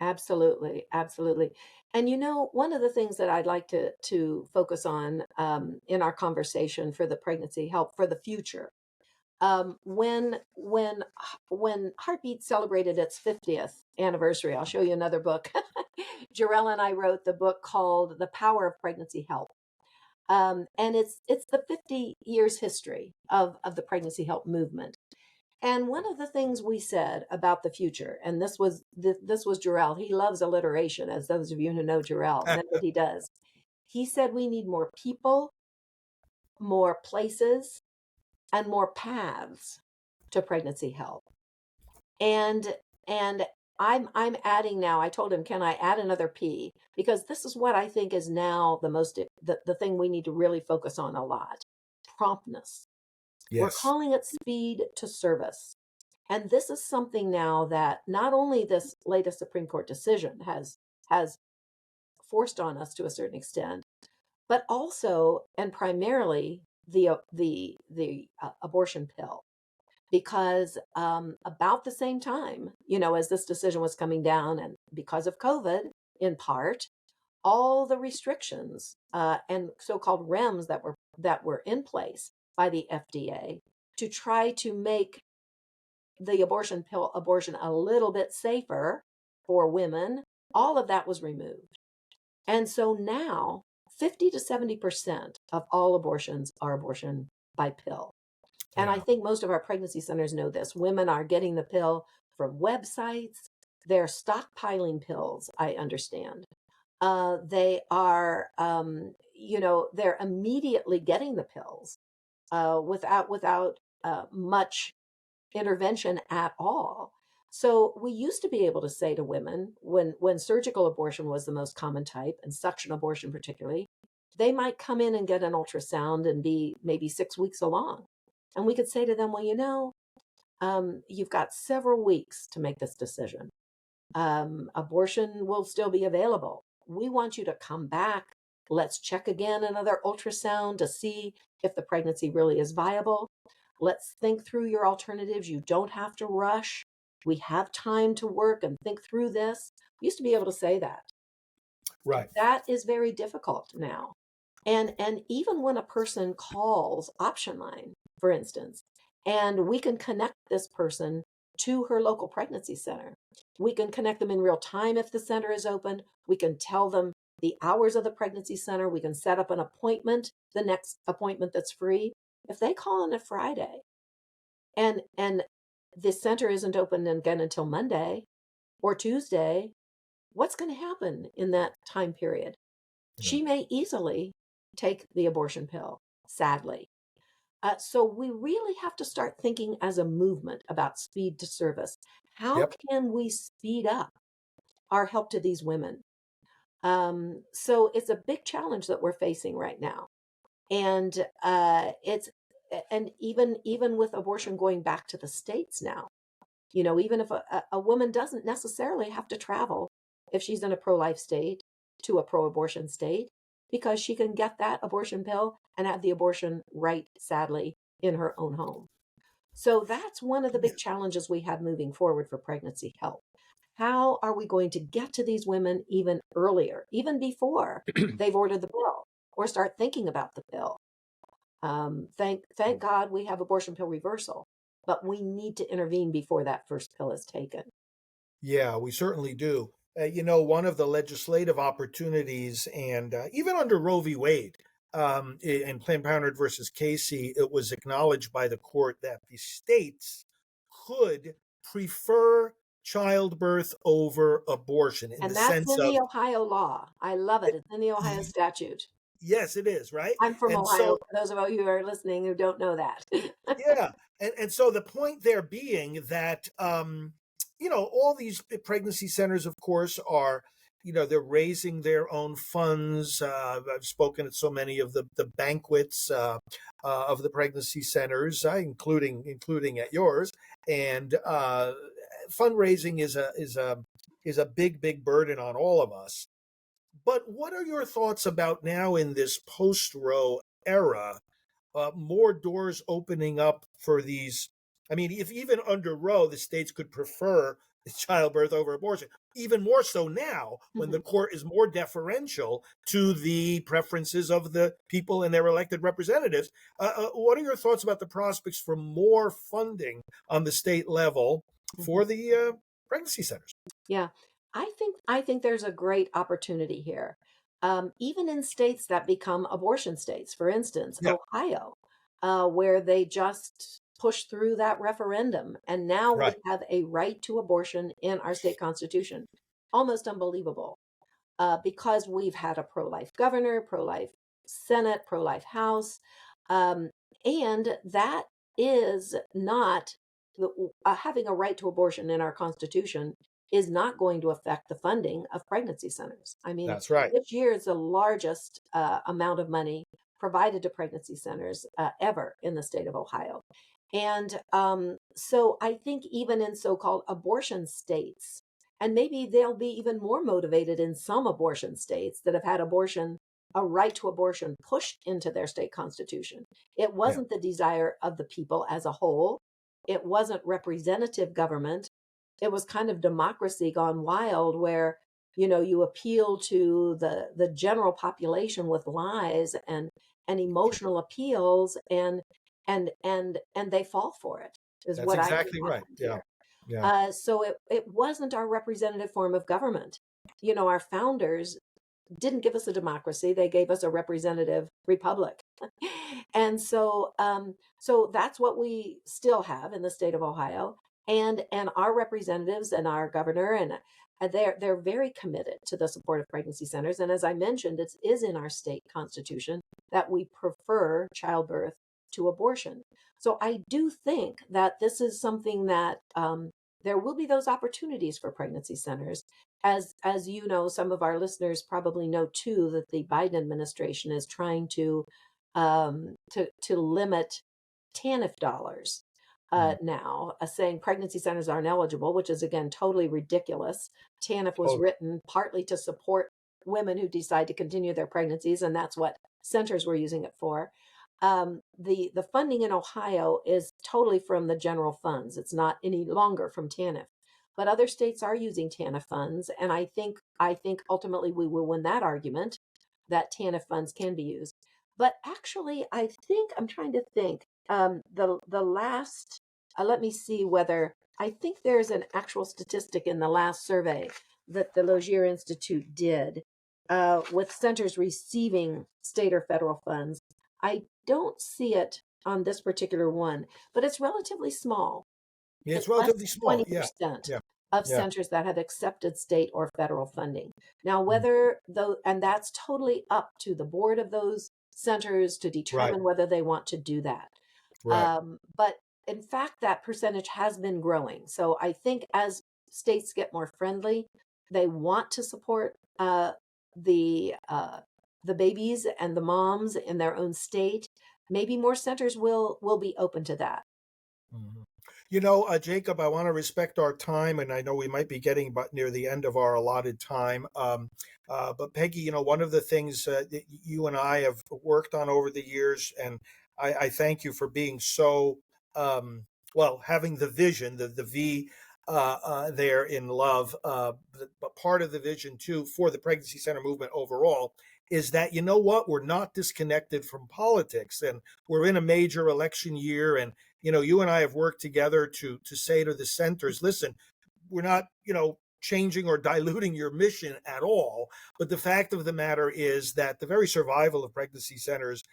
Absolutely, absolutely. And one of the things that I'd like to focus on in our conversation for the pregnancy help for the future, when Heartbeat celebrated its 50th anniversary, I'll show you another book. Jarell and I wrote the book called "The Power of Pregnancy Help," and it's the 50 years history of the pregnancy help movement. And one of the things we said about the future, and this was Jarrell. He loves alliteration, as those of you who know Jarrell know that he does. He said we need more people, more places, and more paths to pregnancy health. And and I'm adding now. I told him, can I add another P? Because this is what I think is now the thing we need to really focus on a lot. Promptness. We're Yes. calling it speed to service. And this is something now that not only this latest Supreme Court decision has forced on us to a certain extent, but also and primarily the abortion pill. Because about the same time, as this decision was coming down, and because of COVID, in part, all the restrictions and so-called REMS that were in place by the FDA to try to make the abortion pill abortion a little bit safer for women, all of that was removed. And so now 50 to 70% of all abortions are abortion by pill. And I Yeah. think most of our pregnancy centers know this. Women are getting the pill from websites. They're stockpiling pills, I understand. They are, they're immediately getting the pills without much intervention at all. So we used to be able to say to women, when surgical abortion was the most common type, and suction abortion particularly, they might come in and get an ultrasound and be maybe 6 weeks along. And we could say to them, well, you've got several weeks to make this decision. Abortion will still be available. We want you to come back. Let's check again another ultrasound to see if the pregnancy really is viable. Let's think through your alternatives. You don't have to rush. We have time to work and think through this. We used to be able to say that. Right. That is very difficult now. And even when a person calls Option Line, for instance, and we can connect this person to her local pregnancy center. We can connect them in real time if the center is open. We can tell them the hours of the pregnancy center. We can set up an appointment, the next appointment that's free. If they call on a Friday and the center isn't open again until Monday or Tuesday, what's going to happen in that time period? She may easily take the abortion pill, sadly. So we really have to start thinking as a movement about speed to service. How Yep. can we speed up our help to these women? So it's a big challenge that we're facing right now. And even with abortion going back to the states now, even if a woman doesn't necessarily have to travel if she's in a pro-life state to a pro-abortion state, because she can get that abortion pill and have the abortion right, sadly, in her own home. So that's one of the big challenges we have moving forward for pregnancy health. How are we going to get to these women even earlier, even before they've ordered the pill or start thinking about the pill? Thank God we have abortion pill reversal, but we need to intervene before that first pill is taken. Yeah, we certainly do. One of the legislative opportunities, and even under Roe v. Wade in Planned Parenthood versus Casey, it was acknowledged by the court that the states could prefer childbirth over abortion in And the that's sense in of, the Ohio law. I love it. It's in the Ohio statute. yes, it is, right? I'm from And Ohio, so, for those of you who are listening who don't know that. yeah. And so the point there being that, all these pregnancy centers, of course, are, they're raising their own funds. I've spoken at so many of the banquets of the pregnancy centers, including at yours. And fundraising is a big burden on all of us. But what are your thoughts about now in this post-Roe era? More doors opening up for these. I mean, if even under Roe, the states could prefer childbirth over abortion, even more so now when the court is more deferential to the preferences of the people and their elected representatives. What are your thoughts about the prospects for more funding on the state level for the pregnancy centers? Yeah, I think there's a great opportunity here. Even in states that become abortion states, for instance, Yeah. Ohio, where they just push through that referendum. And now we Right. have a right to abortion in our state constitution. Almost unbelievable, because we've had a pro-life governor, pro-life Senate, pro-life House. Um, and that is not, having a right to abortion in our Constitution is not going to affect the funding of pregnancy centers. I mean, That's right. this year is the largest amount of money provided to pregnancy centers ever in the state of Ohio. And so I think even in so-called abortion states, and maybe they'll be even more motivated in some abortion states that have had abortion, a right to abortion pushed into their state constitution. It Yeah. wasn't the desire of the people as a whole. It wasn't representative government. It was kind of democracy gone wild where, you appeal to the general population with lies and emotional appeals, and they fall for it, is That's what I think exactly right. happened Yeah. here. Yeah. So it wasn't our representative form of government. Our founders didn't give us a democracy; they gave us a representative republic, and so that's what we still have in the state of Ohio, and our representatives and our governor, and they're very committed to the support of pregnancy centers. And as I mentioned, it is in our state constitution that we prefer childbirth to abortion. So I do think that this is something that there will be those opportunities for pregnancy centers. As you know, some of our listeners probably know too that the Biden administration is trying to limit TANF dollars Mm. now, saying pregnancy centers aren't eligible, which is again totally ridiculous. TANF was Oh, written partly to support women who decide to continue their pregnancies, and that's what centers were using it for. The funding in Ohio is totally from the general funds. It's not any longer from TANF. But other states are using TANF funds, and I think ultimately we will win that argument that TANF funds can be used. But actually, I think I'm trying to think. The last let me see whether I think there's an actual statistic in the last survey that the Logier Institute did with centers receiving state or federal funds. I don't see it on this particular one, but it's relatively small. yeah, it's It's less relatively than small. Yeah. 20% Yeah. of Yeah. centers that have accepted state or federal funding. Now, Mm. whether though, and that's totally up to the board of those centers to Right. determine whether they want to do that. Right. But in fact, that percentage has been growing. So I think as states get more friendly, they want to support the uh, the babies and the moms in their own state. Maybe more centers will be open to that. Mhm. Jacob, I want to respect our time, and I know we might be getting but near the end of our allotted time. But Peggy, one of the things that you and I have worked on over the years, and I thank you for being so well, having the vision, the V there in love. But part of the vision too for the pregnancy center movement overall is that what, we're not disconnected from politics, and we're in a major election year, and you and I have worked together to say to the centers, listen, we're not, changing or diluting your mission at all. But the fact of the matter is that the very survival of pregnancy centers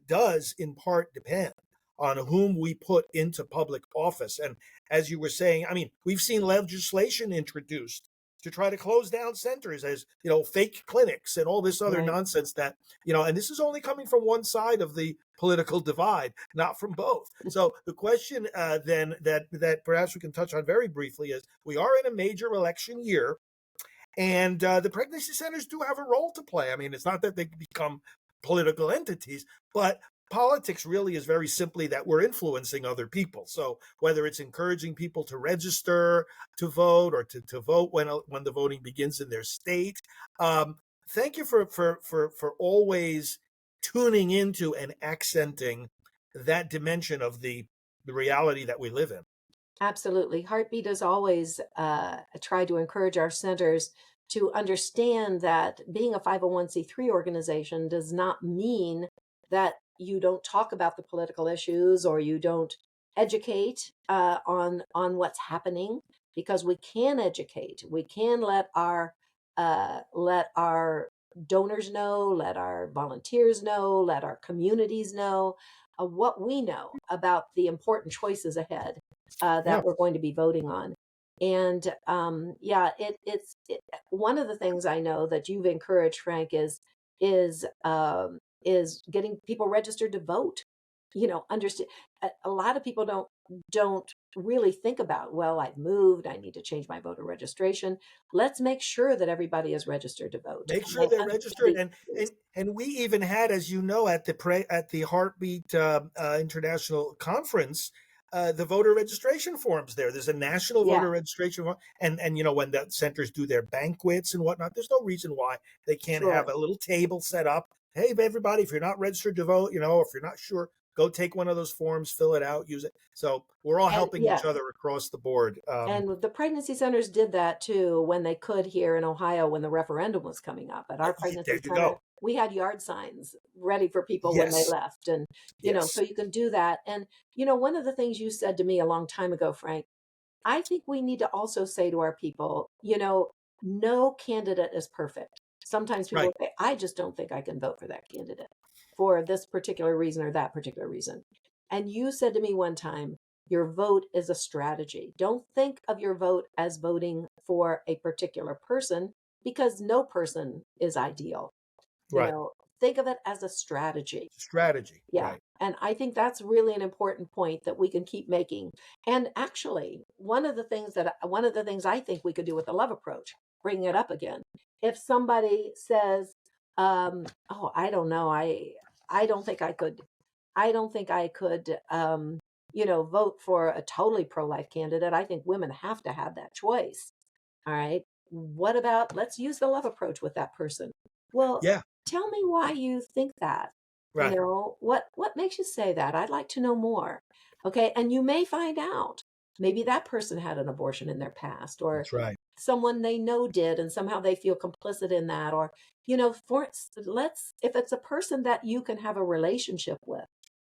does in part depend on whom we put into public office. And as you were saying, I mean, we've seen legislation introduced to try to close down centers as, fake clinics and all this other Right. nonsense that, and this is only coming from one side of the political divide, not from both. So the question then that perhaps we can touch on very briefly is, we are in a major election year, and the pregnancy centers do have a role to play. I mean, it's not that they become political entities, but politics really is very simply that we're influencing other people. So whether it's encouraging people to register to vote, or to vote when the voting begins in their state. Thank you for always tuning into and accenting that dimension of the reality that we live in. Absolutely. Heartbeat has always tried to encourage our centers to understand that being a 501c3 organization does not mean that you don't talk about the political issues or you don't educate on what's happening, because we can educate. We can let our donors know, let our volunteers know, let our communities know. what we know about the important choices ahead Yeah. that we're going to be voting on. And yeah, one of the things I know that you've encouraged, Frank, is getting people registered to vote. Understand, a lot of people don't really think about, well, I've moved, I need to change my voter registration. Let's make sure that everybody is registered to vote. Make And sure they they're understand registered, the and issues. we even had, as you know, at the Heartbeat International Conference, the voter registration forms there. There's a national Yeah, voter registration form, and when the centers do their banquets and whatnot, there's no reason why they can't have sure. a little table set up. Hey, everybody, if you're not registered to vote, if you're not sure, go take one of those forms, fill it out, use it. So we're all And helping each yes, other across the board. and the pregnancy centers did that too when they could here in Ohio when the referendum was coming up. At our There pregnancy you center, go. we had yard signs ready for people when they Yes, left. And, so yes, you can do that. And, one of the things you said to me a long time ago, Frank, I think we need to also say to our people, no candidate is perfect. Sometimes people right, say, I just don't think I can vote for that candidate for this particular reason or that particular reason. And you said to me one time, your vote is a strategy. Don't think of your vote as voting for a particular person because no person is ideal. You right. know, think of it as a strategy. Strategy, Yeah. right. And I think that's really an important point that we can keep making. And actually, one of the things I think we could do with the love approach, bringing it up again. If somebody says, oh, I don't know, I don't think I could vote for a totally pro-life candidate. I think women have to have that choice. All right. What about, let's use the love approach with that person? Well, Yeah, tell me why you think that. right. What makes you say that? I'd like to know more. Okay. And you may find out maybe that person had an abortion in their past, or That's right. someone they know did, and somehow they feel complicit in that. Or, if it's a person that you can have a relationship with,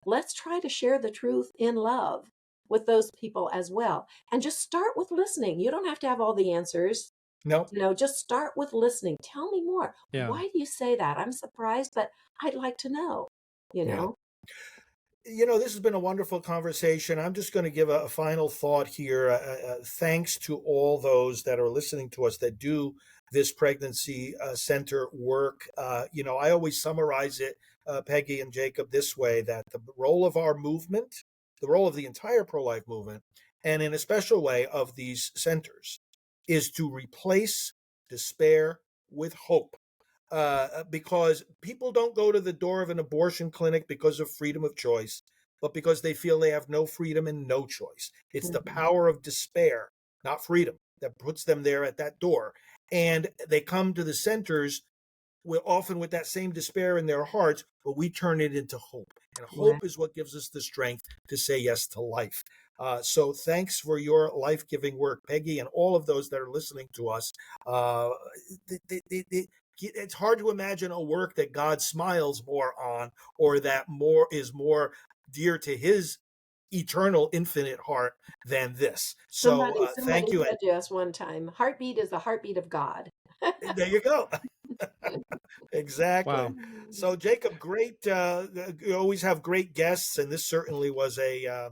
let's try to share the truth in love with those people as well. And just start with listening. You don't have to have all the answers. No, Just start with listening. Tell me more. Yeah. Why do you say that? I'm surprised, but I'd like to know, you yeah. know? This has been a wonderful conversation. I'm just going to give a final thought here. Thanks to all those that are listening to us that do this pregnancy center work. I always summarize it, Peggy and Jacob, this way, that the role of our movement, the role of the entire pro life movement, and in a special way of these centers, is to replace despair with hope. Because people don't go to the door of an abortion clinic because of freedom of choice, but because they feel they have no freedom and no choice. It's the Mhm. power of despair, not freedom, that puts them there at that door. And they come to the centers often with that same despair in their hearts, but we turn it into hope. And Right. hope is what gives us the strength to say yes to life. So thanks for your life giving work, Peggy, and all of those that are listening to us. Uh, it's hard to imagine a work that God smiles more on, or that is more dear to his eternal, infinite heart than this. So Somebody thank you. said to us one time, heartbeat is the heartbeat of God. And there you go. Exactly. Wow. So, Jacob, great. You always have great guests, and this certainly was I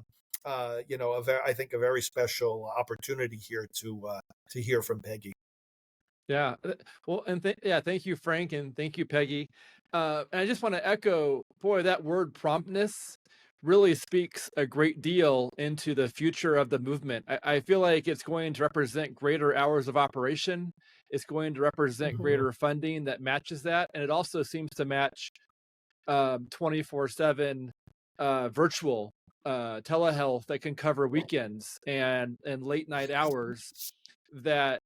think a very special opportunity here to hear from Peggy. Yeah. Well, and yeah, thank you, Frank, and thank you, Peggy. And I just want to echo, boy, that word promptness really speaks a great deal into the future of the movement. I feel like it's going to represent greater hours of operation. It's going to represent Mhm. greater funding that matches that. And it also seems to match 24/7 virtual telehealth that can cover weekends and late night hours that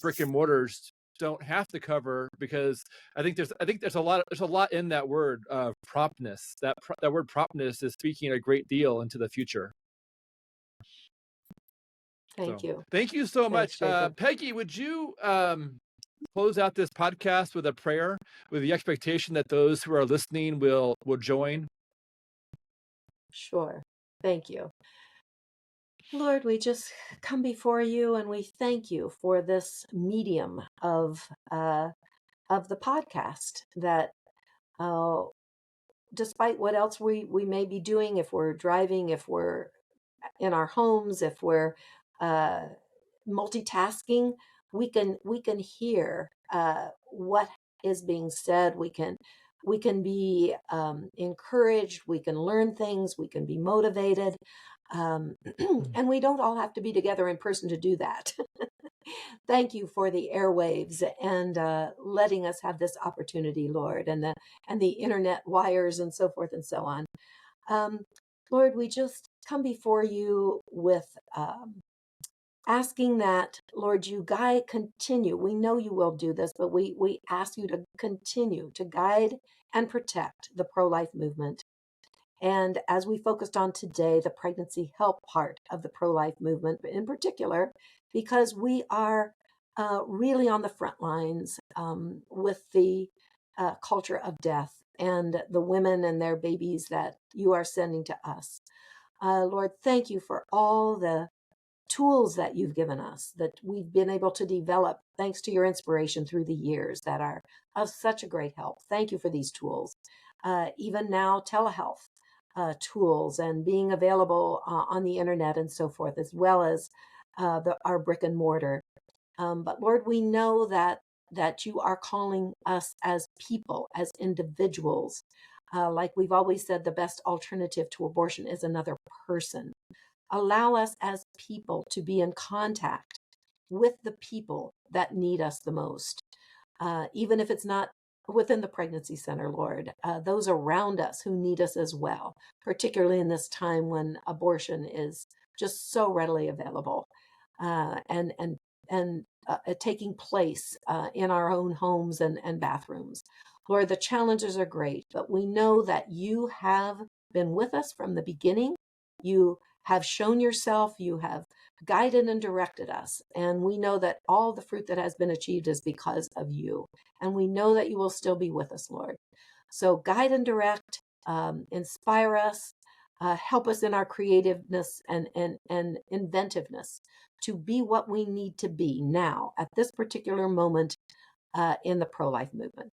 brick and mortars don't have to cover, because I think there's a lot in that word promptness. That word promptness is speaking a great deal into the future. Thank So you. thank you so Thanks, much, Jacob. Peggy. Would you close out this podcast with a prayer, with the expectation that those who are listening will join? Sure. Thank you. Lord, we just come before you and we thank you for this medium of the podcast that uh, despite what else we may be doing, if we're driving, if we're in our homes, if we're uh, multitasking, we can hear what is being said. We can be encouraged. We can learn things. We can be motivated. And we don't all have to be together in person to do that. Thank you for the airwaves and letting us have this opportunity, Lord, and the internet wires and so forth and so on. Um, Lord, we just come before you with asking that, Lord, you continue. We know you will do this, but we ask you to continue to guide and protect the pro-life movement. And as we focused on today, the pregnancy help part of the pro-life movement in particular, because we are really on the front lines with the culture of death and the women and their babies that you are sending to us. Lord, thank you for all the tools that you've given us that we've been able to develop thanks to your inspiration through the years that are of such a great help. Thank you for these tools. Even now, telehealth tools and being available on the internet and so forth, as well as our brick and mortar. But Lord, we know that you are calling us as people, as individuals. Like we've always said, the best alternative to abortion is another person. Allow us as people to be in contact with the people that need us the most, even if it's not within the pregnancy center, Lord, those around us who need us as well, particularly in this time when abortion is just so readily available and taking place in our own homes and bathrooms. Lord, the challenges are great, but we know that you have been with us from the beginning. You have shown yourself, you have guided and directed us. And we know that all the fruit that has been achieved is because of you. And we know that you will still be with us, Lord. So guide and direct, inspire us, help us in our creativeness and inventiveness to be what we need to be now at this particular moment in the pro-life movement.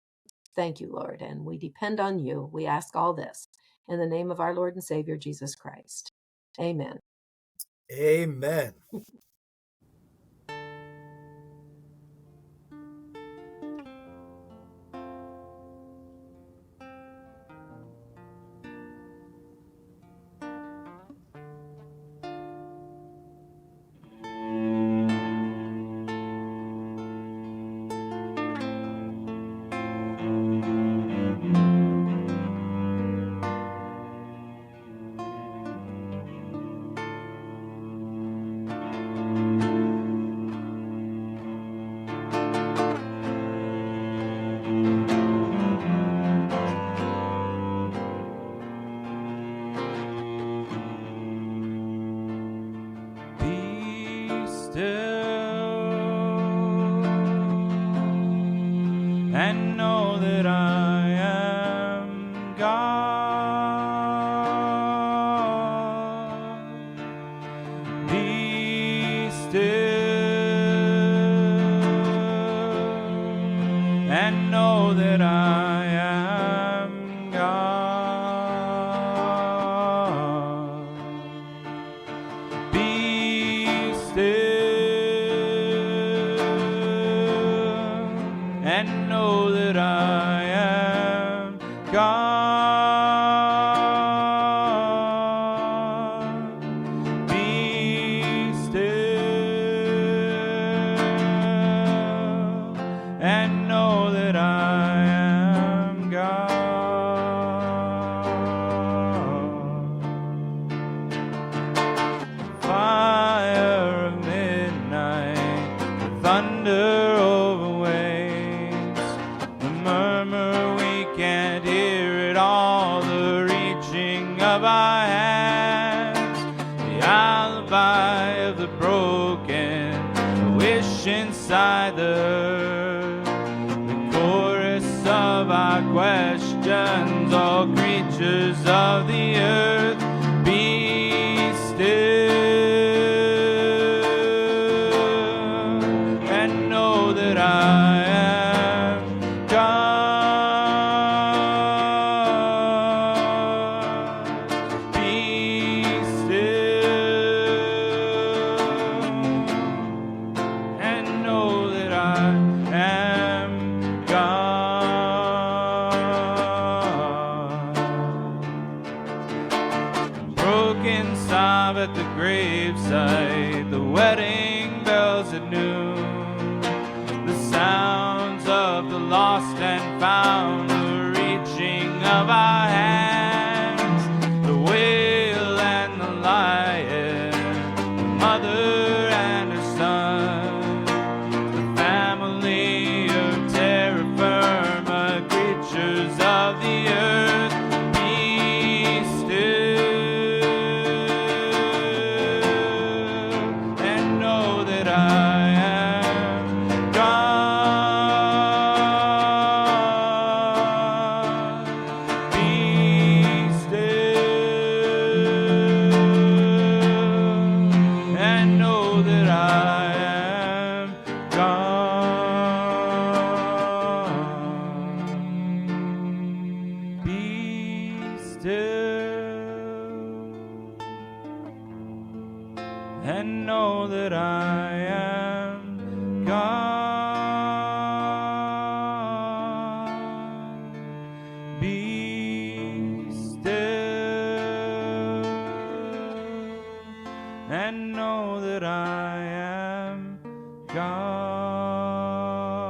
Thank you, Lord. And we depend on you. We ask all this in the name of our Lord and Savior, Jesus Christ. Amen. Amen. And know that I am God. Be still and know that I am God. Be still and know that I am God. Be still and know that I am God. Fire of midnight, the thunder over waves, the murmur we can't hear it all, the reaching of our hands, the alibi of the broken, the wish inside the earth, the chorus of our questions, all creatures of the earth. Be still and know that I am God. The sounds of the lost and found, the reaching of our hands, the whale and the lion, the mother and her son, the family of terra firma, creatures of the earth, be still and know that I am God. Be still and know that I am God. Be still and know that I am God. Be still and know that I am God.